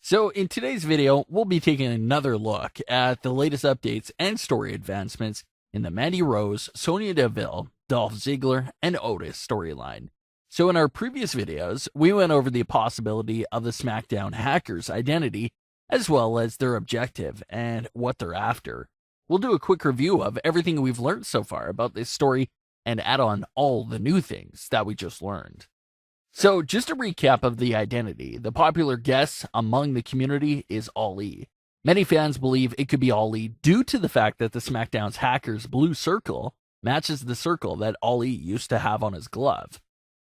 So in today's video, we'll be taking another look at the latest updates and story advancements in the Mandy Rose, Sonya Deville, Dolph Ziggler, and Otis storyline. So in our previous videos, we went over the possibility of the Smackdown hackers' identity, as well as their objective and what they're after. We'll do a quick review of everything we've learned so far about this story and add on all the new things that we just learned. So just a recap of the identity, the popular guess among the community is Ali. Many fans believe it could be Ali due to the fact that the SmackDown's hacker's blue circle matches the circle that Ali used to have on his glove.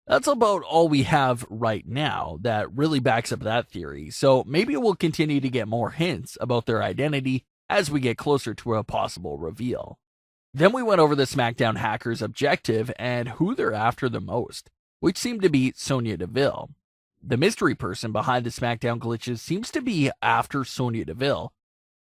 That's about all we have right now that really backs up that theory, so maybe we'll continue to get more hints about their identity as we get closer to a possible reveal. Then we went over the SmackDown hackers' objective and who they're after the most, which seemed to be Sonya Deville. The mystery person behind the SmackDown glitches seems to be after Sonya Deville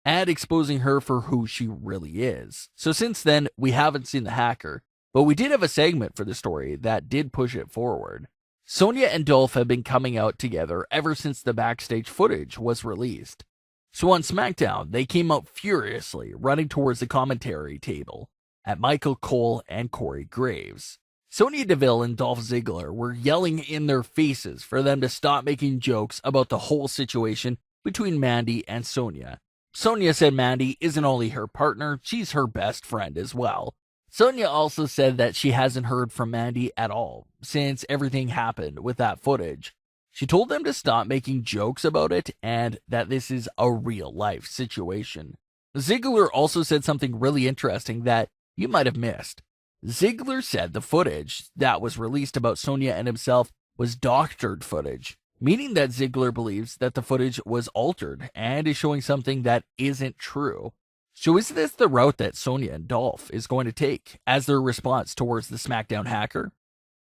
and exposing her for who she really is. So since then, we haven't seen the hacker, but we did have a segment for the story that did push it forward. Sonya and Dolph have been coming out together ever since the backstage footage was released. So on SmackDown, they came out furiously, running towards the commentary table at Michael Cole and Corey Graves. Sonya Deville and Dolph Ziggler were yelling in their faces for them to stop making jokes about the whole situation between Mandy and Sonya. Sonya said Mandy isn't only her partner, she's her best friend as well. Sonya also said that she hasn't heard from Mandy at all since everything happened with that footage. She told them to stop making jokes about it and that this is a real-life situation. Ziggler also said something really interesting that you might have missed. Ziggler said the footage that was released about Sonya and himself was doctored footage, meaning that Ziggler believes that the footage was altered and is showing something that isn't true. So is this the route that Sonya and Dolph is going to take as their response towards the SmackDown hacker?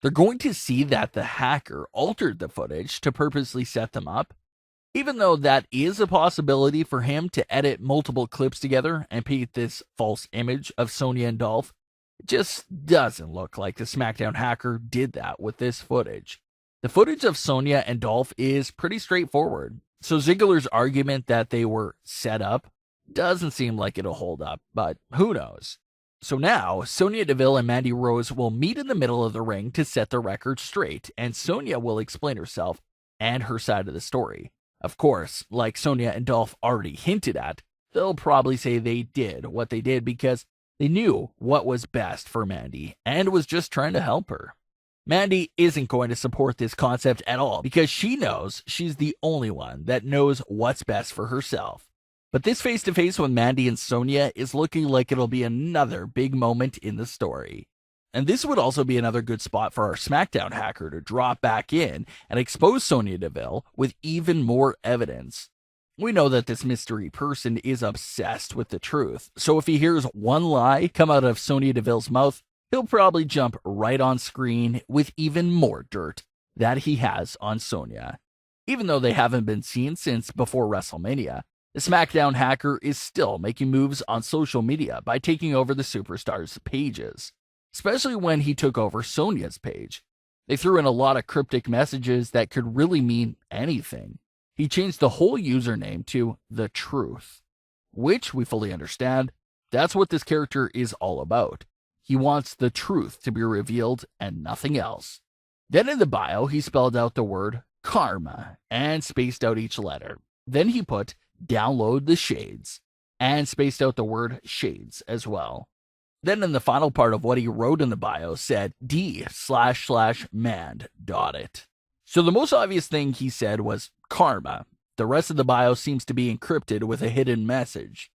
They're going to see that the hacker altered the footage to purposely set them up, even though that is a possibility for him to edit multiple clips together and paint this false image of Sonya and Dolph. It just doesn't look like the SmackDown hacker did that with this footage. The footage of Sonya and Dolph is pretty straightforward, so Ziggler's argument that they were set up doesn't seem like it'll hold up, but who knows? So now, Sonya Deville and Mandy Rose will meet in the middle of the ring to set the record straight, and Sonya will explain herself and her side of the story. Of course, like Sonya and Dolph already hinted at, they'll probably say they did what they did because they knew what was best for Mandy and was just trying to help her. Mandy isn't going to support this concept at all because she knows she's the only one that knows what's best for herself. But this face-to-face with Mandy and Sonya is looking like it'll be another big moment in the story. And this would also be another good spot for our SmackDown hacker to drop back in and expose Sonya Deville with even more evidence. We know that this mystery person is obsessed with the truth, so if he hears one lie come out of Sonya Deville's mouth, he'll probably jump right on screen with even more dirt that he has on Sonya. Even though they haven't been seen since before WrestleMania, the SmackDown hacker is still making moves on social media by taking over the Superstars' pages, especially when he took over Sonya's page. They threw in a lot of cryptic messages that could really mean anything. He changed the whole username to The Truth, which we fully understand. That's what this character is all about. He wants the truth to be revealed and nothing else. Then in the bio, he spelled out the word karma and spaced out each letter. Then he put download the shades and spaced out the word shades as well. Then in the final part of what he wrote in the bio said d//mand. So the most obvious thing he said was karma. The rest of the bio seems to be encrypted with a hidden message.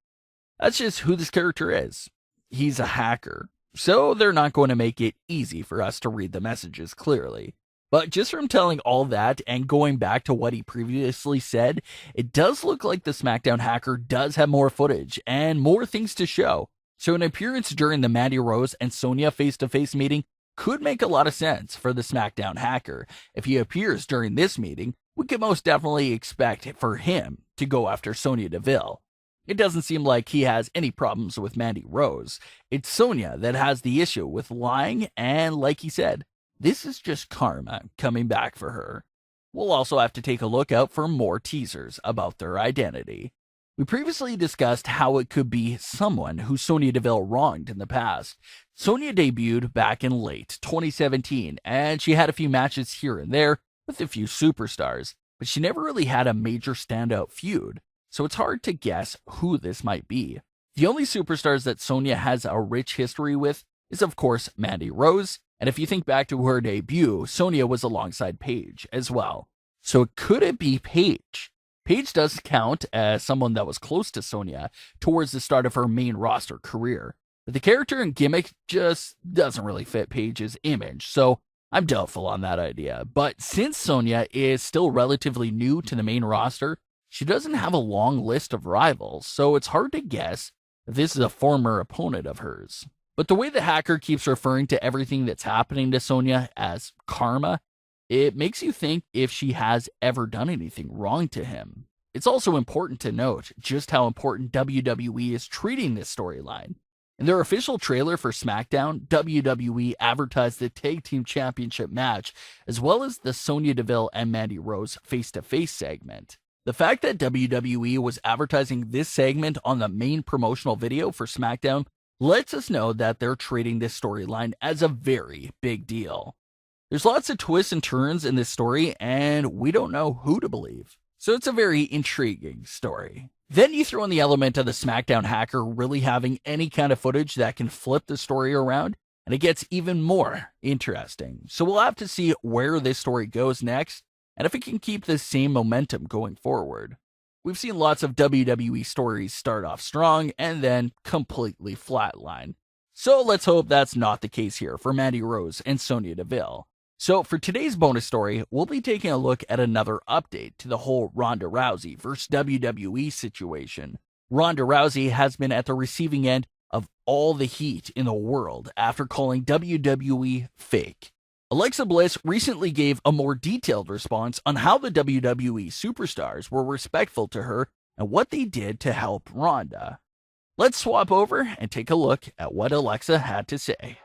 That's just who this character is. He's a hacker, so they're not going to make it easy for us to read the messages clearly. But just from telling all that and going back to what he previously said, it does look like the SmackDown hacker does have more footage and more things to show. So an appearance during the Mandy Rose and Sonya face-to-face meeting could make a lot of sense for the SmackDown hacker. If he appears during this meeting, we can most definitely expect for him to go after Sonya Deville. It doesn't seem like he has any problems with Mandy Rose. It's Sonya that has the issue with lying, and like he said, this is just karma coming back for her. We'll also have to take a look out for more teasers about their identity. We previously discussed how it could be someone who Sonya Deville wronged in the past. Sonya debuted back in late 2017, and she had a few matches here and there with a few superstars, but she never really had a major standout feud, so it's hard to guess who this might be. The only superstars that Sonya has a rich history with is, of course, Mandy Rose, and if you think back to her debut, Sonya was alongside Paige as well. So could it be Paige? Paige does count as someone that was close to Sonya towards the start of her main roster career, but the character and gimmick just doesn't really fit Paige's image, so I'm doubtful on that idea. But since Sonya is still relatively new to the main roster, she doesn't have a long list of rivals, so it's hard to guess if this is a former opponent of hers. But the way the hacker keeps referring to everything that's happening to Sonya as karma, it makes you think if she has ever done anything wrong to him. It's also important to note just how important WWE is treating this storyline. In their official trailer for Smackdown, WWE advertised the Tag Team Championship match, as well as the Sonya Deville and Mandy Rose face-to-face segment. The fact that WWE was advertising this segment on the main promotional video for Smackdown lets us know that they're treating this storyline as a very big deal. There's lots of twists and turns in this story, and we don't know who to believe. So it's a very intriguing story. Then you throw in the element of the Smackdown hacker really having any kind of footage that can flip the story around, and it gets even more interesting. So we'll have to see where this story goes next, and if it can keep this same momentum going forward. We've seen lots of WWE stories start off strong and then completely flatline. So let's hope that's not the case here for Mandy Rose and Sonya Deville. So for today's bonus story, we'll be taking a look at another update to the whole Ronda Rousey versus WWE situation. Ronda Rousey has been at the receiving end of all the heat in the world after calling WWE fake. Alexa Bliss recently gave a more detailed response on how the WWE Superstars were respectful to her and what they did to help Ronda. Let's swap over and take a look at what Alexa had to say.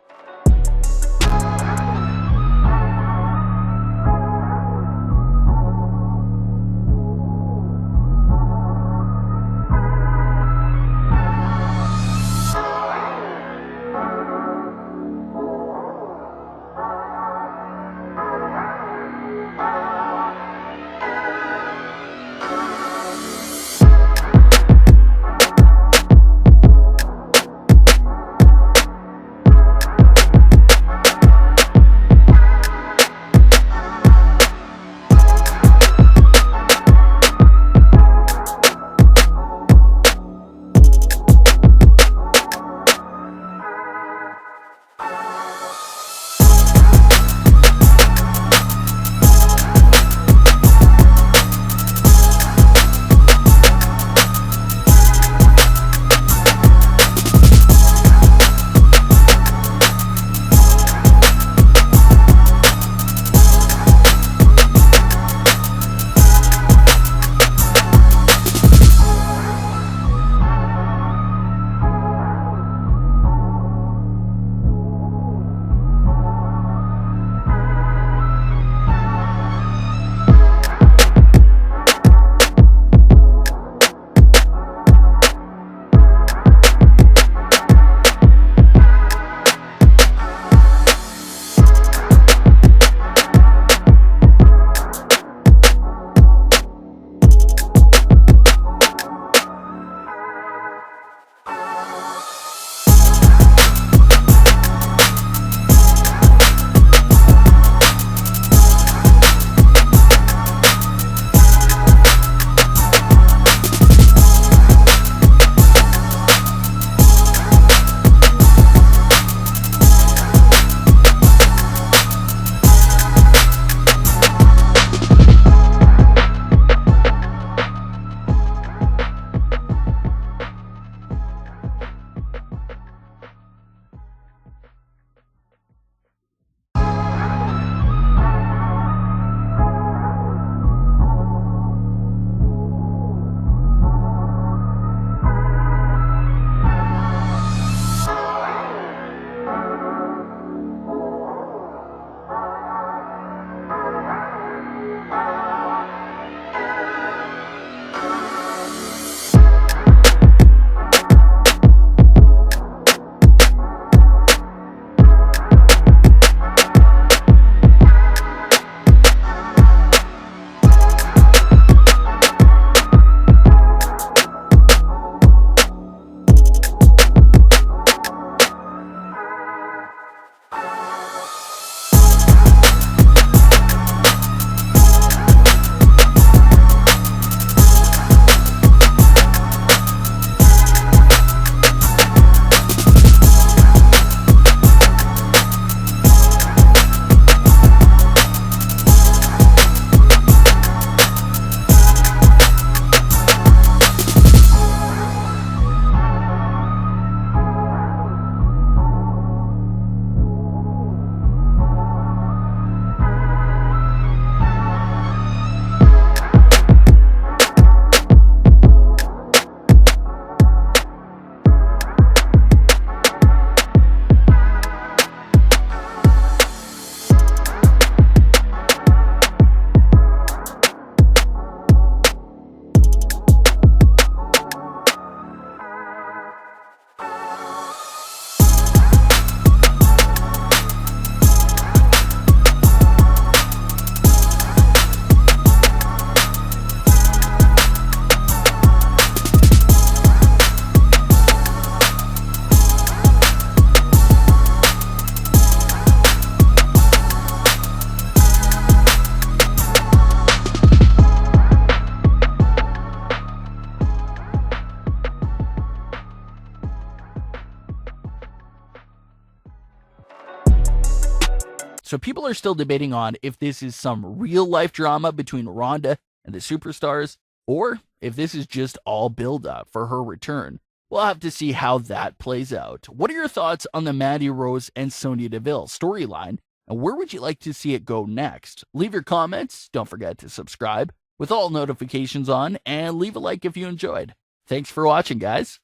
So people are still debating on if this is some real life drama between Rhonda and the Superstars, or if this is just all build up for her return. We'll have to see how that plays out. What are your thoughts on the Mandy Rose and Sonya Deville storyline, and where would you like to see it go next? Leave your comments, don't forget to subscribe with all notifications on, and leave a like if you enjoyed. Thanks for watching, guys.